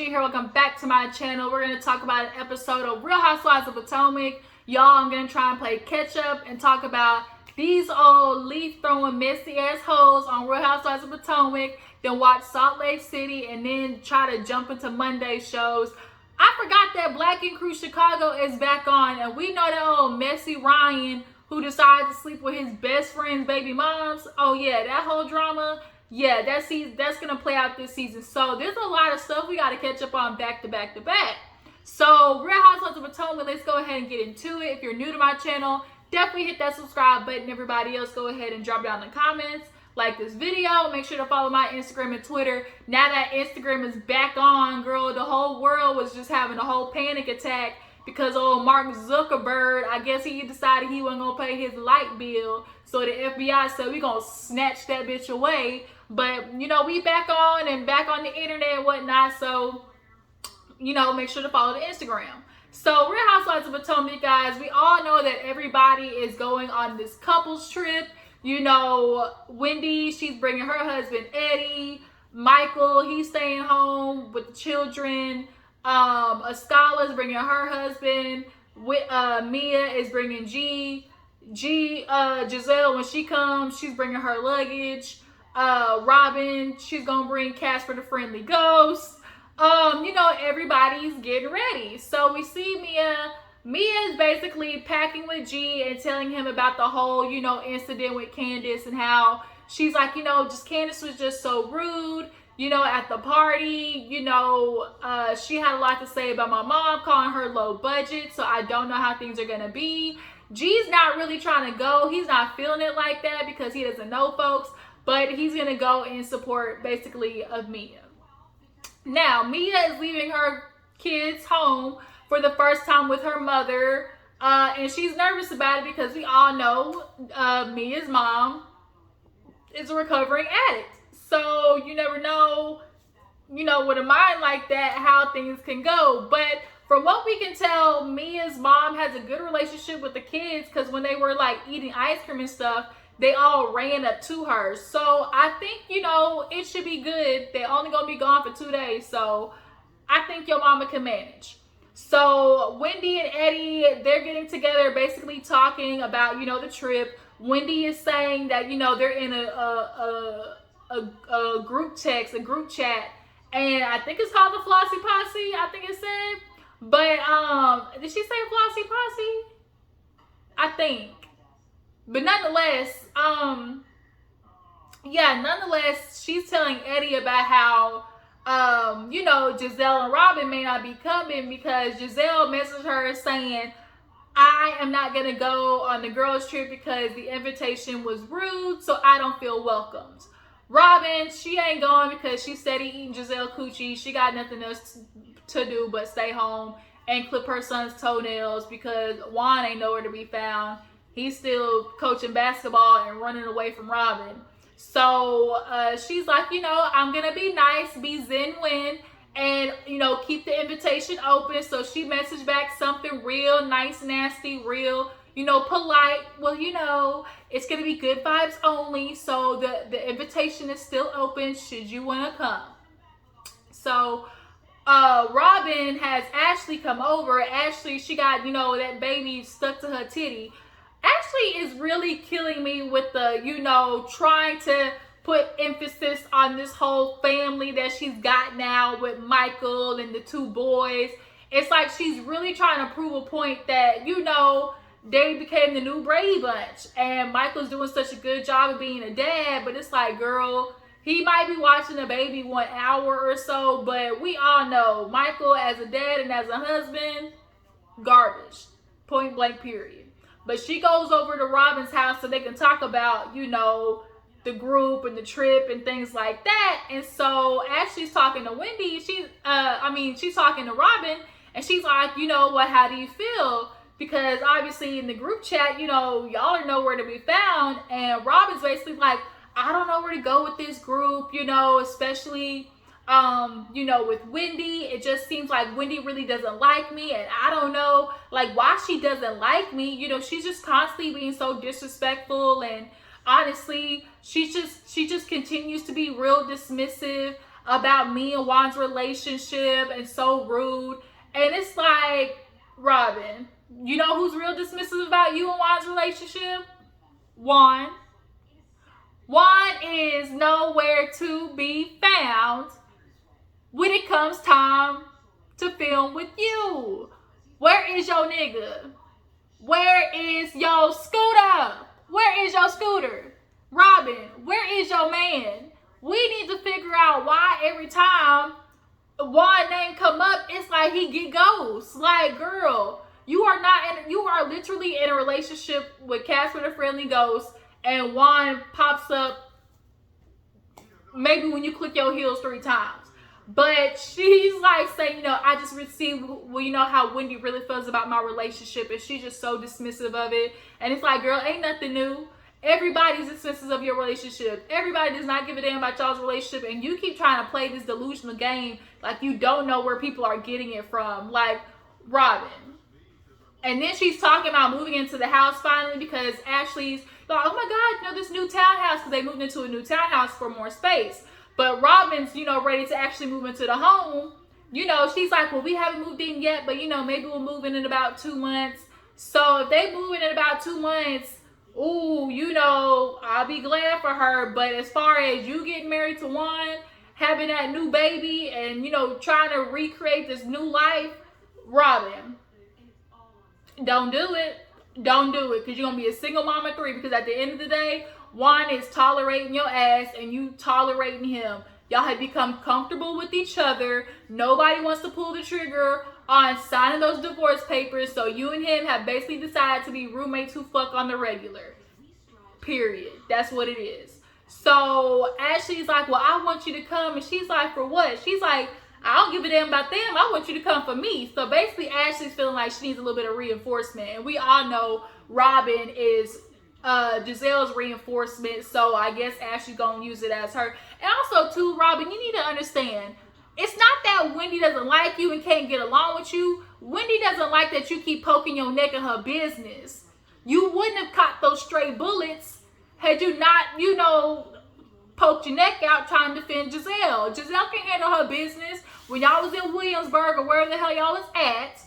here. Welcome back to my channel. We're going to talk about an episode of Real Housewives of Potomac. Y'all, I'm going to try and play catch up and talk about these old leaf throwing messy ass hoes on Real Housewives of Potomac. Then watch Salt Lake City and then try to jump into Monday shows. I forgot that Black and Crew Chicago is back on, and we know that old messy Ryan who decided to sleep with his best friend's baby moms. Oh yeah, that whole drama. Yeah, that's gonna play out this season. So there's a lot of stuff we gotta catch up on back to back to back. So Real Housewives of Potomac, let's go ahead and get into it. If you're new to my channel, definitely hit that subscribe button. Everybody else, go ahead and drop down in the comments. Like this video. Make sure to follow my Instagram and Twitter. Now that Instagram is back on, girl, the whole world was just having a whole panic attack because old Mark Zuckerberg, I guess he decided he wasn't gonna pay his light bill. So the FBI said we gonna snatch that bitch away. But, you know, we back on and back on the internet and whatnot. So, you know, make sure to follow the Instagram. So, Real Housewives of Potomac, guys, we all know that everybody is going on this couples trip. You know, Wendy, she's bringing her husband, Eddie. Michael, he's staying home with the children. Askala's bringing her husband. Mia is bringing Giselle, when she comes, she's bringing her luggage. Robin, she's gonna bring Casper the Friendly Ghost. You know, everybody's getting ready. So we see Mia is basically packing with G and telling him about the whole, you know, incident with Candace and how she's like, you know, just Candace was just so rude, you know, at the party. You know, she had a lot to say about my mom, calling her low budget, so I don't know how things are gonna be. G's not really trying to go. He's not feeling it like that because he doesn't know folks. But he's going to go in support, basically, of Mia. Now, Mia is leaving her kids home for the first time with her mother. And she's nervous about it because we all know Mia's mom is a recovering addict. So, you never know, you know, with a mind like that, how things can go. But from what we can tell, Mia's mom has a good relationship with the kids because when they were, like, eating ice cream and stuff, they all ran up to her. So I think, you know, it should be good. They're only going to be gone for 2 days. So I think your mama can manage. So Wendy and Eddie, they're getting together, basically talking about, you know, the trip. Wendy is saying that, you know, they're in a group text, a group chat. And I think it's called the Flossie Posse, I think it said. But did she say Flossie Posse? I think. But nonetheless, nonetheless, she's telling Eddie about how, you know, Giselle and Robin may not be coming because Giselle messaged her saying, I am not going to go on the girls' trip because the invitation was rude, so I don't feel welcomed. Robin, she ain't going because she's steady eating Giselle coochie. She got nothing else to do but stay home and clip her son's toenails because Juan ain't nowhere to be found. He's still coaching basketball and running away from Robin. So she's like, you know, I'm going to be nice, be zen-win, and, you know, keep the invitation open. So she messaged back something real nice, nasty, real, you know, polite. Well, you know, it's going to be good vibes only. So the invitation is still open should you want to come. So Robin has Ashley come over. Ashley, she got, you know, that baby stuck to her titty. Ashley is really killing me with the, you know, trying to put emphasis on this whole family that she's got now with Michael and the 2 boys. It's like she's really trying to prove a point that, you know, they became the new Brady Bunch. And Michael's doing such a good job of being a dad. But it's like, girl, he might be watching the baby 1 hour or so. But we all know Michael as a dad and as a husband, garbage. Point blank, period. But she goes over to Robin's house so they can talk about, you know, the group and the trip and things like that. And so Ashley's talking to Wendy. She's talking to Robin. And she's like, you know what, how do you feel? Because obviously in the group chat, you know, y'all are nowhere to be found. And Robin's basically like, I don't know where to go with this group, you know, especially, you know, with Wendy. It just seems like Wendy really doesn't like me, and I don't know, like, why she doesn't like me. You know, she's just constantly being so disrespectful, and honestly, she just continues to be real dismissive. about me and Juan's relationship and so rude. And it's like, Robin, you know who's real dismissive about you and Juan's relationship? Juan. Juan is nowhere to be found when it comes time to film with you. Where is your nigga? Where is your scooter? Where is your scooter? Robin, where is your man? We need to figure out why every time Juan name come up, it's like he get ghosts. Like, girl, you are literally in a relationship with Casper the Friendly Ghost, and Juan pops up maybe when you click your heels 3 times. But she's like saying, you know, I just received, well, you know how Wendy really feels about my relationship, and she's just so dismissive of it. And it's like, girl, ain't nothing new. Everybody's dismissive of your relationship. Everybody does not give a damn about y'all's relationship, and you keep trying to play this delusional game like you don't know where people are getting it from. Like, Robin. And then she's talking about moving into the house finally because Ashley's like, oh my God, you know, this new townhouse, because they moved into a new townhouse for more space. But Robin's, you know, ready to actually move into the home. You know, she's like, well, we haven't moved in yet, but, you know, maybe we'll move in about 2 months. So if they move in about 2 months, ooh, you know, I'll be glad for her. But as far as you getting married to Juan, having that new baby, and, you know, trying to recreate this new life, Robin, don't do it. Don't do it, because you're going to be a single mom at 3, because at the end of the day, Juan is tolerating your ass and you tolerating him. Y'all have become comfortable with each other. Nobody wants to pull the trigger on signing those divorce papers, so you and him have basically decided to be roommates who fuck on the regular. Period. That's what it is. So Ashley's like, well, I want you to come. And she's like, for what? She's like, I don't give a damn about them. I want you to come for me. So basically, Ashley's feeling like she needs a little bit of reinforcement. And we all know Robin is Giselle's reinforcement. So I guess Ashley's going to use it as her. And also, too, Robin, you need to understand, it's not that Wendy doesn't like you and can't get along with you. Wendy doesn't like that you keep poking your neck in her business. You wouldn't have caught those stray bullets had you not, you know, poked your neck out trying to defend Giselle. Giselle can handle her business. When y'all was in Williamsburg or wherever the hell y'all was at,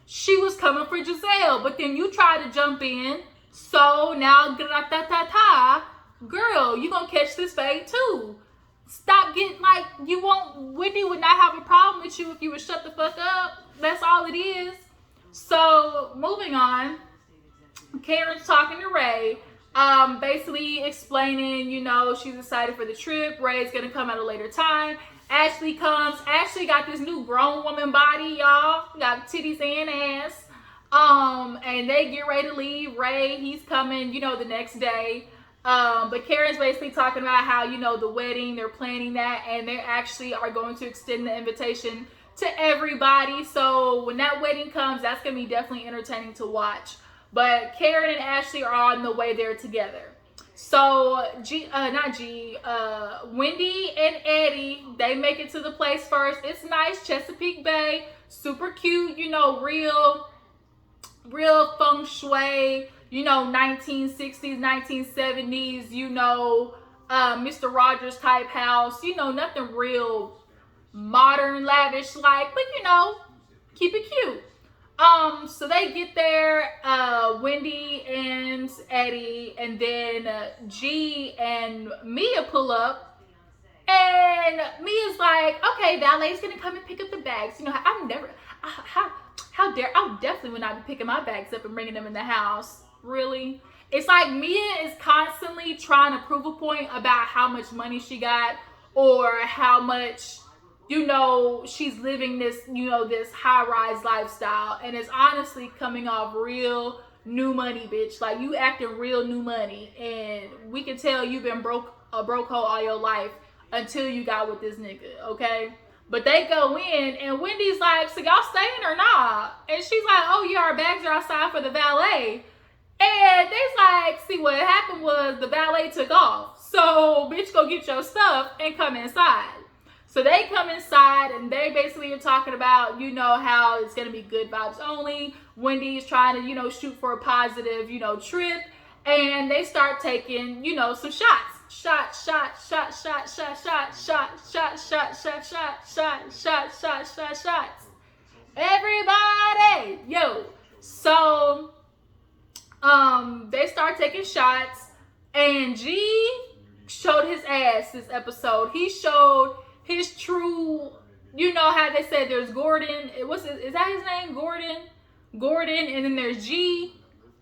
she was coming for Giselle. But then you tried to jump in. So now, girl, you gonna catch this fade too. Stop getting like, Wendy would not have a problem with you if you would shut the fuck up. That's all it is. So, moving on. Karen's talking to Ray. Basically explaining, you know, she's excited for the trip. Ray's gonna come at a later time. Ashley comes. Ashley got this new grown woman body, y'all. Got titties and ass. And they get ready to leave. Ray, he's coming, you know, the next day. But Karen's basically talking about how, you know, the wedding, they're planning that, and they actually are going to extend the invitation to everybody. So when that wedding comes, that's going to be definitely entertaining to watch. But Karen and Ashley are on the way there together. So Wendy and Eddie, they make it to the place first. It's nice, Chesapeake Bay, super cute, you know, real feng shui, you know, 1960s, 1970s, you know, Mr. Rogers type house, you know, nothing real modern, lavish like, but you know, keep it cute. So they get there, Wendy and Eddie, and then G and Mia pull up, and Mia's like, okay, valet's gonna come and pick up the bags. You know, how dare, I definitely would not be picking my bags up and bringing them in the house. Really? It's like Mia is constantly trying to prove a point about how much money she got, or how much, you know, she's living this, you know, this high-rise lifestyle, and it's honestly coming off real new money, bitch. Like, you acting real new money, and we can tell you've been a broke hoe all your life until you got with this nigga, okay? But they go in, and Wendy's like, so y'all staying or not? And she's like, oh yeah, our bags are outside for the valet. And they's like, see, what happened was the valet took off. So, bitch, go get your stuff and come inside. So they come inside, and they basically are talking about, you know, how it's going to be good vibes only. Wendy's trying to, you know, shoot for a positive, you know, trip. And they start taking, you know, some shots. shot, shot, shot, shot, shot, shot, shot, shot, shot, shot, shot, shot, shot, shot, shot, shots. Everybody, yo. So, they start taking shots, and G showed his ass this episode. He showed his true, you know how they said there's Gordon. Is that his name? Gordon, and then there's G.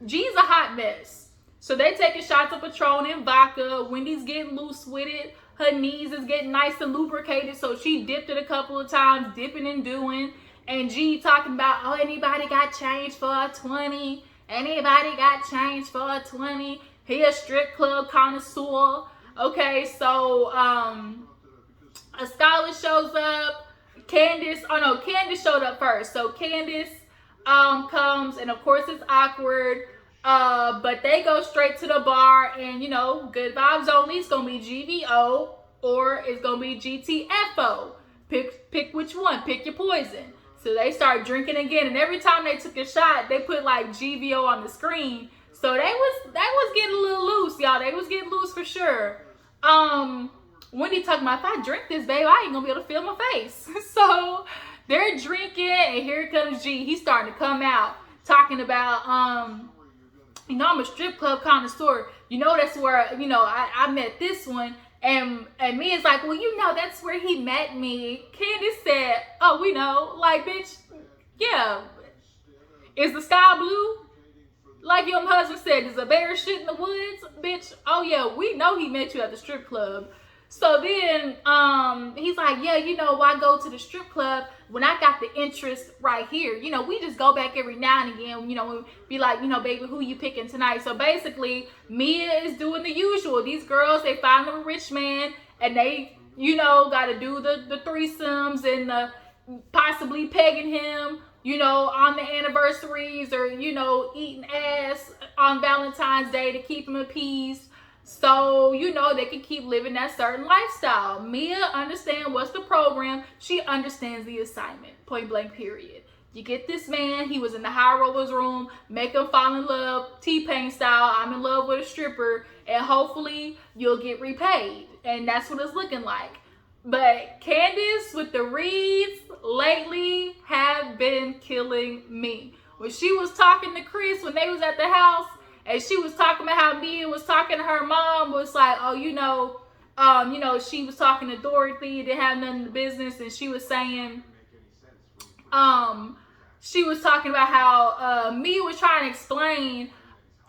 G's a hot mess. So they taking shots of Patron and vodka. Wendy's getting loose with it. Her knees is getting nice and lubricated, so she dipped it a couple of times, dipping and doing. And G talking about, oh, anybody got change for a 20? Anybody got change for a 20? He a strip club connoisseur. Okay, so a scholar shows up. Candace showed up first. So Candace comes, and of course it's awkward. But they go straight to the bar, and you know, good vibes only. It's gonna be GVO or it's gonna be GTFO. Pick which one. Pick your poison. So they start drinking again, and every time they took a shot, they put like GVO on the screen. So they was getting a little loose, y'all. They was getting loose for sure. Wendy talking about, if I drink this, babe, I ain't gonna be able to feel my face. So they're drinking, and here comes G. He's starting to come out talking about you know, I'm a strip club connoisseur. You know, that's where, you know, I met this one. And me is like, well, you know, that's where he met me. Candace said, oh, we know. Like, bitch, yeah. Is the sky blue? Like your husband said, is a bear shit in the woods? Bitch, oh, yeah, we know he met you at the strip club. So then he's like, yeah, you know, why go to the strip club when I got the interest right here? You know, we just go back every now and again, you know, be like, you know, baby, who you picking tonight? So basically, Mia is doing the usual. These girls, they find them a rich man, and they, you know, got to do the threesomes and possibly pegging him, you know, on the anniversaries, or, you know, eating ass on Valentine's Day to keep him appeased. So, you know, they can keep living that certain lifestyle. Mia understands what's the program. She understands the assignment. Point blank, period. You get this man. He was in the high rollers room. Make him fall in love. T-Pain style. I'm in love with a stripper. And hopefully you'll get repaid. And that's what it's looking like. But Candace with the reads lately have been killing me. When she was talking to Chris when they was at the house, and she was talking about how Mia was talking to her mom, was like, oh, you know, she was talking to Dorothy, didn't have nothing in the business, and she was saying, she was talking about how Mia was trying to explain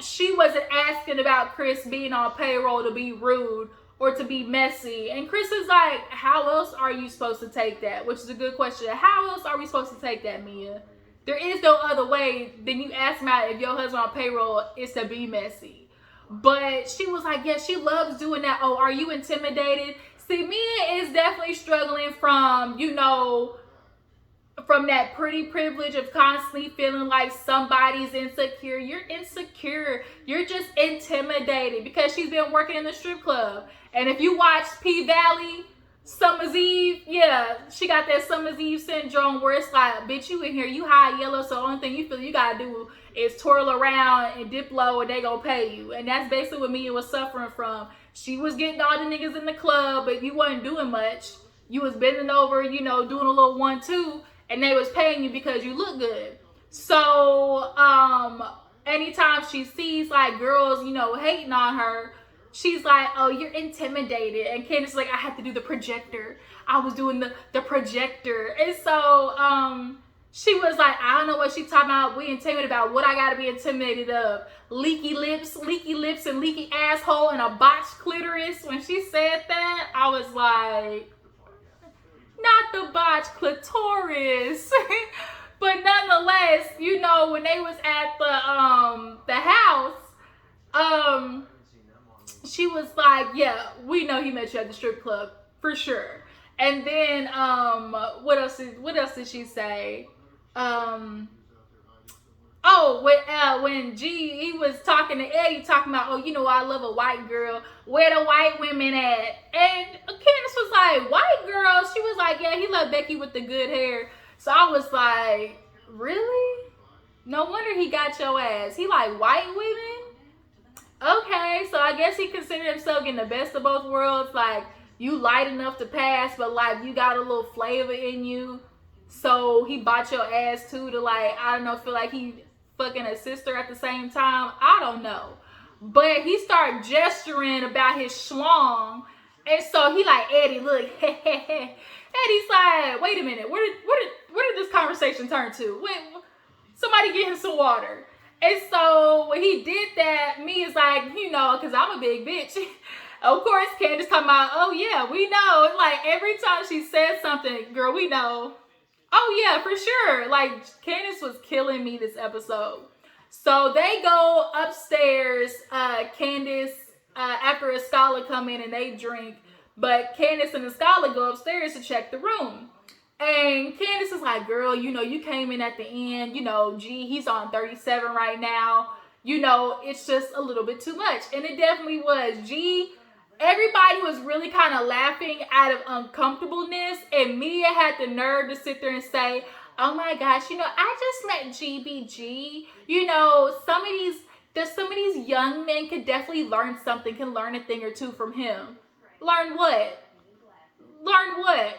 she wasn't asking about Chris being on payroll to be rude or to be messy. And Chris is like, how else are you supposed to take that? Which is a good question. How else are we supposed to take that, Mia? There is no other way than you ask me if your husband on payroll is to be messy. But she was like, yeah, she loves doing that. Oh, are you intimidated? See, Mia is definitely struggling from, you know, from that pretty privilege of constantly feeling like somebody's insecure. You're insecure. You're just intimidated because she's been working in the strip club. And if you watch P-Valley, Summer's Eve, yeah, she got that Summer's Eve syndrome where it's like, bitch, you in here, you high yellow, so the only thing you feel you gotta do is twirl around and dip low and they gonna pay you. And that's basically what Mia was suffering from. She was getting all the niggas in the club, but you wasn't doing much. You was bending over, you know, doing a little 1-2, and they was paying you because you look good. So, anytime she sees like girls, you know, hating on her, she's like, oh, you're intimidated. And Candace is like, I have to do the projector. I was doing the projector. And so she was like, I don't know what she's talking about. We intimidated about what I got to be intimidated of. Leaky lips and leaky asshole and a botched clitoris. When she said that, I was like, not the botched clitoris. But nonetheless, you know, when they was at the house, she was like, yeah, we know he met you at the strip club for sure. And then what else did she say? When he was talking to Eddie, talking about, oh, you know, I love a white girl. Where the white women at? And Candace was like, white girl? She was like, yeah, he loved Becky with the good hair. So I was like, really? No wonder he got your ass. He like white women? Okay, so I guess he considered himself getting the best of both worlds. Like, you light enough to pass, but like you got a little flavor in you. So he bought your ass too to like, I don't know, feel like he fucking a sister at the same time. I don't know. But he started gesturing about his schlong. And so he like, Eddie, look, Eddie's like, wait a minute, where did this conversation turn to? Wait, somebody get him some water. And so when he did that, me is like, you know, because I'm a big bitch. Of course, Candace talking about, oh yeah, we know. Like every time she said something, girl, we know. Oh yeah, for sure. Like Candace was killing me this episode. So they go upstairs, Candace, after Escala come in and they drink. But Candace and Escala go upstairs to check the room. And Candace is like, girl, you know, you came in at the end, you know, gee, he's on 37 right now. You know, it's just a little bit too much. And it definitely was. Gee, everybody was really kind of laughing out of uncomfortableness. And Mia had the nerve to sit there and say, oh my gosh, you know, I just let G be G. You know, some of these young men could definitely learn something, can learn a thing or two from him. Learn what? Learn what?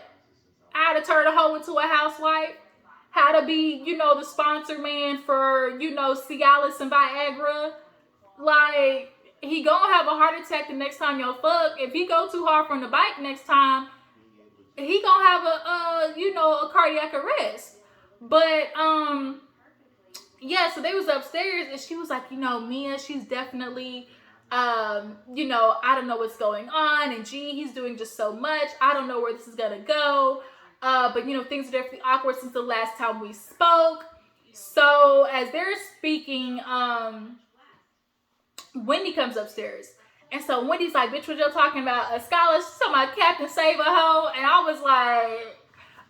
How to turn a hoe into a housewife, how to be, you know, the sponsor man for, you know, Cialis and Viagra. Like, he gonna have a heart attack the next time y'all fuck. If he go too hard from the bike next time, he gonna have a cardiac arrest. But, yeah, so they was upstairs and she was like, you know, Mia, she's definitely, you know, I don't know what's going on. And gee, he's doing just so much. I don't know where this is gonna go. But, you know, things are definitely awkward since the last time we spoke. So, as they're speaking, Wendy comes upstairs. And so, Wendy's like, bitch, what you talking about? A scholar? She's talking about Captain Save a Hoe. And I was like,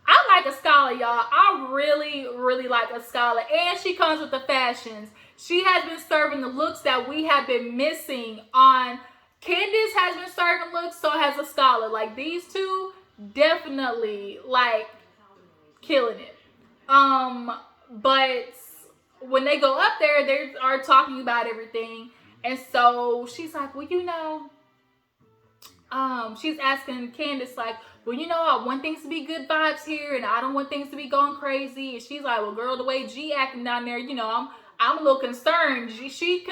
I like a scholar, y'all. I really, really like a scholar. And she comes with the fashions. She has been serving the looks that we have been missing on. Candace has been serving looks, so has a scholar. Like, these two definitely like killing it. But when they go up there, they are talking about everything. And so she's like, well, you know, she's asking Candace like, well, you know, I want things to be good vibes here and I don't want things to be going crazy. And she's like, well, girl, the way G acting down there, you know, I'm a little concerned. She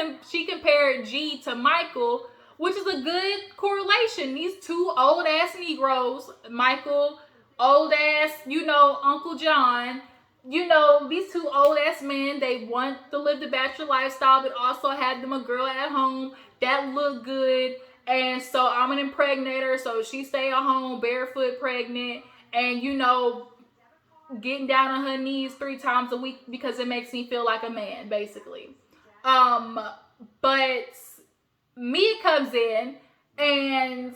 compared G to Michael, which is a good correlation. These two old ass Negroes, Michael, old ass, you know, Uncle John, you know, these two old ass men, they want to live the bachelor lifestyle, but also had them a girl at home that looked good. And so I'm an impregnator, so she stay at home barefoot pregnant and, you know, getting down on her knees 3 times a week because it makes me feel like a man, basically. But Mia comes in and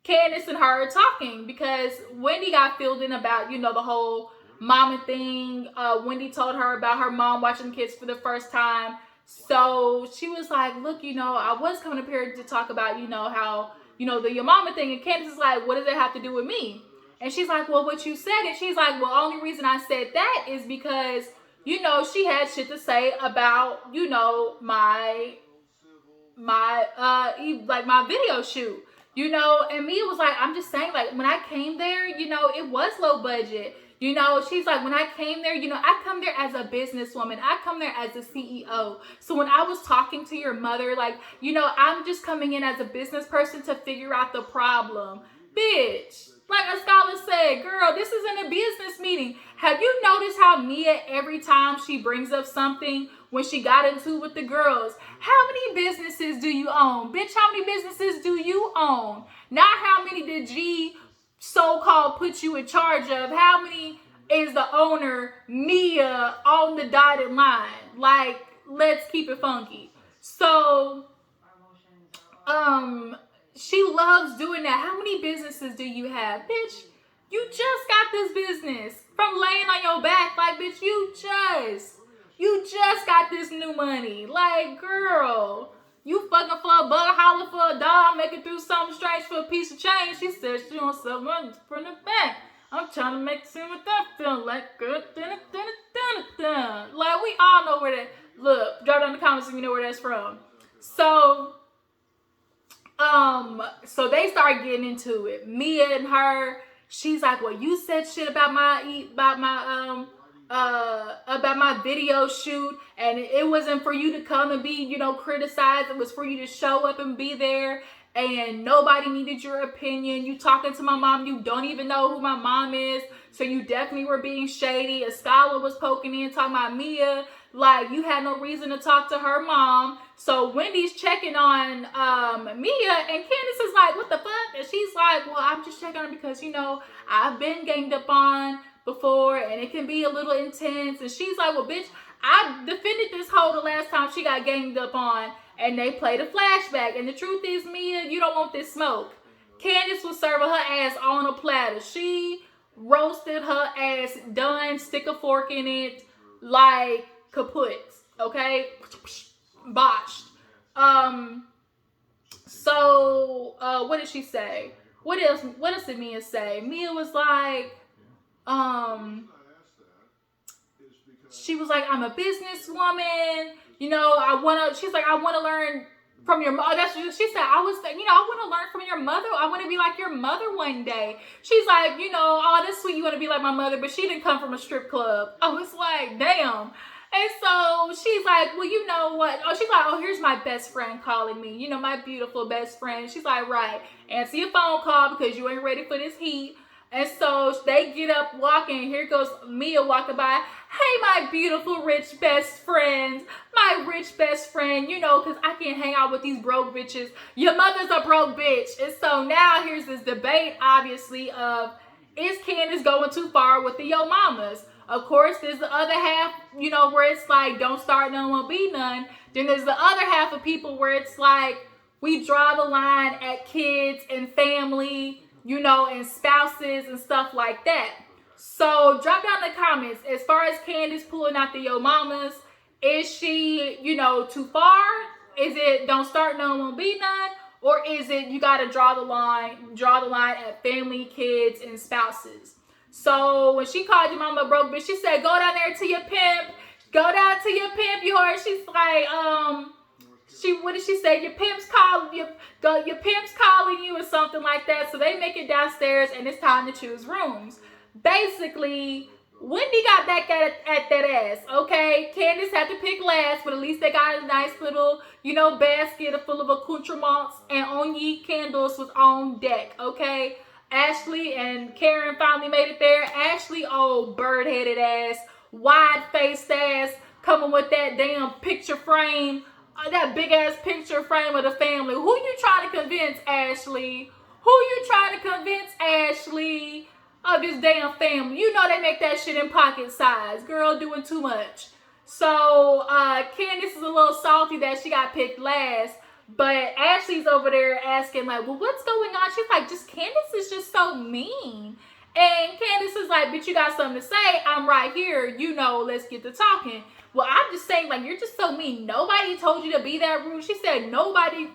Candace and her are talking because Wendy got filled in about, you know, the whole mama thing. Wendy told her about her mom watching kids for the first time. So she was like, look, you know, I was coming up here to talk about, you know, how, you know, your mama thing. And Candace is like, what does it have to do with me? And she's like, well, what you said. And she's like, well, only reason I said that is because, you know, she had shit to say about, you know, my video shoot, you know. And Mia was like, I'm just saying, like, when I came there, you know, it was low budget. You know, she's like, when I came there, you know, I come there as a businesswoman. I come there as a CEO. So when I was talking to your mother, like, you know, I'm just coming in as a business person to figure out the problem. Bitch, like a scholar said, girl, this isn't a business meeting. Have you noticed how Mia, every time she brings up something, when she got into it with the girls, how many businesses do you own? Bitch, how many businesses do you own? Not how many did G so-called put you in charge of. How many is the owner, Mia, on the dotted line? Like, let's keep it funky. So, she loves doing that. How many businesses do you have? Bitch, you just got this business from laying on your back. Like, bitch, you just got this new money. Like, girl, you fucking for a buck, holler for a dog, making through something strange for a piece of change. She said she wants some money from the bank. I'm trying to make sense what that feel like. Girl, like, we all know where that, look, drop down in the comments if you know where that's from. So, So they start getting into it. Mia and her, she's like, well, you said shit about my video shoot, and it wasn't for you to come and be, criticized. It was for you to show up and be there, and nobody needed your opinion. You talking to my mom, you don't even know who my mom is, so you definitely were being shady. A scholar was poking in, talking about Mia, like you had no reason to talk to her mom. So Wendy's checking on Mia, and Candace is like, what the fuck? And she's like, well, I'm just checking on her because, I've been ganged up on before, and it can be a little intense. And she's like, well, bitch, I defended this hoe the last time she got ganged up on. And they played a flashback. And the truth is, Mia, you don't want this smoke. Candace was serving her ass on a platter. She roasted her ass done, stick a fork in it, like kaput. Okay? Botched. So what did she say? What else did Mia say? Mia was like, she was like, I'm a businesswoman. She's like, I want to learn from your mother. That's what she said. I want to learn from your mother. I want to be like your mother one day. She's like, oh, that's sweet. You want to be like my mother, but she didn't come from a strip club. I was like, damn. And so she's like, well, you know what? Oh, she's like, oh, here's my best friend calling me. My beautiful best friend. She's like, right. Answer your phone call because you ain't ready for this heat. And so they get up walking. Here goes Mia walking by. Hey, my beautiful rich best friends. My rich best friend, because I can't hang out with these broke bitches. Your mother's a broke bitch. And so now here's this debate, obviously, of is Candace going too far with the yo mamas? Of course, there's the other half, where it's like, don't start none, won't be none. Then there's the other half of people where it's like, we draw the line at kids and family, and spouses and stuff like that. So drop down in the comments. As far as Candace pulling out the yo mamas, is she, too far? Is it don't start none, won't be none? Or is it you got to draw the line at family, kids, and spouses? So when she called your mama a broke bitch, she said, go down there to your pimp. Go down to your pimp. You heard? She's like, what did she say? Your pimp's calling you or something like that. So they make it downstairs and it's time to choose rooms. Basically, Wendy got back at that ass, okay? Candace had to pick last, but at least they got a nice little, basket full of accoutrements, and Onyi candles was on deck, okay? Ashley and Karen finally made it there. Ashley, old bird-headed ass, wide-faced ass, coming with that damn picture frame, that big-ass picture frame of the family. Who you trying to convince, Ashley? Who you trying to convince, Ashley, of this damn family? They make that shit in pocket size. Girl doing too much. So Candace is a little salty that she got picked last. But Ashley's over there asking like, well, what's going on? She's like, Candace is just so mean. And Candace is like, bitch, you got something to say? I'm right here. Let's get to talking. Well, I'm just saying, like, you're just so mean. Nobody told you to be that rude. She said, nobody,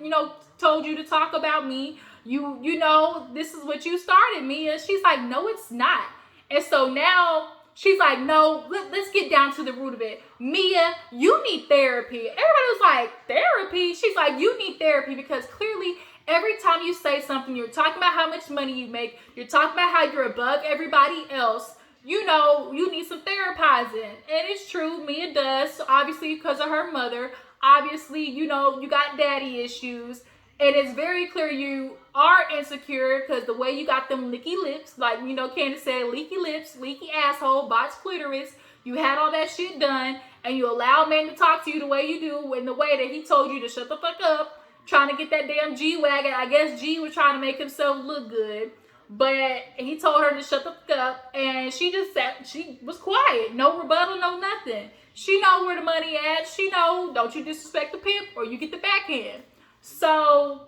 told you to talk about me. This is what you started, Mia. She's like, no, it's not. And so now she's like, no, let's get down to the root of it. Mia, you need therapy. Everybody was like, therapy? She's like, you need therapy because clearly every time you say something, you're talking about how much money you make. You're talking about how you're above everybody else. You need some therapizing. And it's true, Mia does. So obviously, because of her mother. Obviously, you got daddy issues. And it's very clear you are insecure because the way you got them licky lips, like, Candace said, leaky lips, leaky asshole, botched clitoris. You had all that shit done, and you allow men to talk to you the way you do, in the way that he told you to shut the fuck up, trying to get that damn G-Wagon. I guess G was trying to make himself look good. But he told her to shut the fuck up, and she just sat, she was quiet. No rebuttal, no nothing. She know where the money at. She know, don't you disrespect the pimp or you get the backhand. So,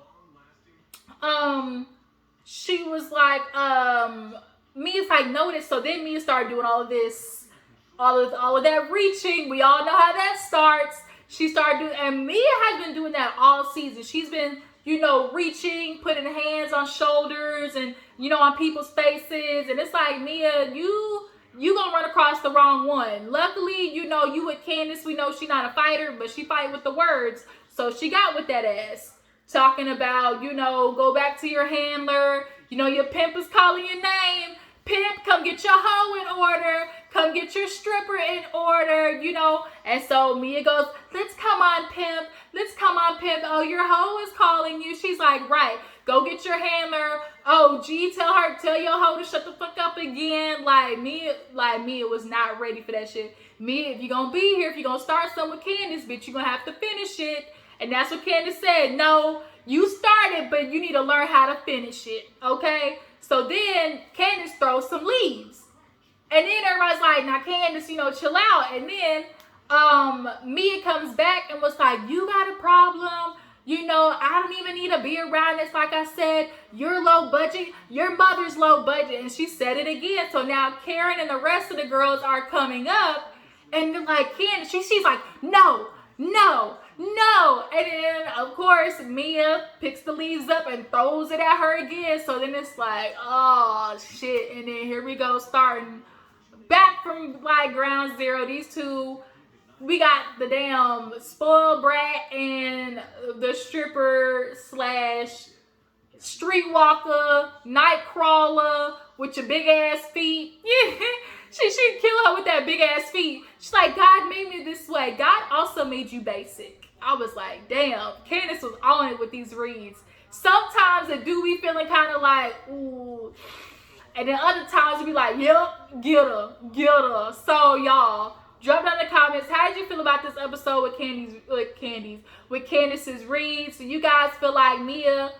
she was like, Mia's like, notice. So then Mia started doing all of this, all of that reaching. We all know how that starts. She started doing, and Mia has been doing that all season. She's been, reaching, putting hands on shoulders and, on people's faces. And it's like, Mia, you gonna run across the wrong one. Luckily, you with Candace, we know she's not a fighter, but she fight with the words. So she got with that ass. talking about, go back to your handler. Your pimp is calling your name. Pimp, come get your hoe in order. Come get your stripper in order, And so Mia goes, let's come on, pimp. Let's come on, pimp. Oh, your hoe is calling you. She's like, right. Go get your handler. Oh, G, tell your hoe to shut the fuck up again. Mia was not ready for that shit. Mia, if you're going to be here, if you're going to start something with Candace, bitch, you're going to have to finish it. And that's what Candace said. No, you started, but you need to learn how to finish it, okay? So then Candace throws some leaves. And then everybody's like, now Candace, chill out. And then Mia comes back and was like, you got a problem? I don't even need to be around this. Like I said, you're low budget. Your mother's low budget. And she said it again. So now Karen and the rest of the girls are coming up. And they're like, Candace, she's like, no. And then, of course, Mia picks the leaves up and throws it at her again. So then it's like, oh, shit. And then here we go, starting back from, ground zero. These two, we got the damn spoiled brat and the stripper / streetwalker, night crawler with your big ass feet. Yeah. She kill her with that big ass feet. She's like, God made me this way. God also made you basic. I was like, damn, Candace was on it with these reads. Sometimes it do be feeling kind of like, ooh. And then other times it be like, yep, get her. So y'all, drop down in the comments. How did you feel about this episode with Candace's reads? Do you guys feel like Mia,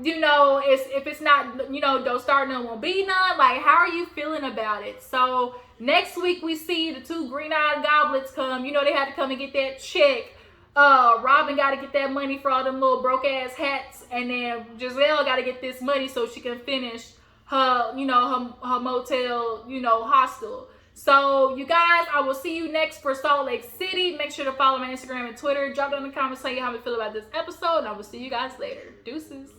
if it's not, don't start none, won't be none? Like, how are you feeling about it? So next week we see the two green-eyed goblets come. They had to come and get that check. Robin got to get that money for all them little broke-ass hats. And then Giselle got to get this money so she can finish her, her motel, hostel. So, you guys, I will see you next for Salt Lake City. Make sure to follow my Instagram and Twitter. Drop down in the comments, tell you how you feel about this episode. And I will see you guys later. Deuces.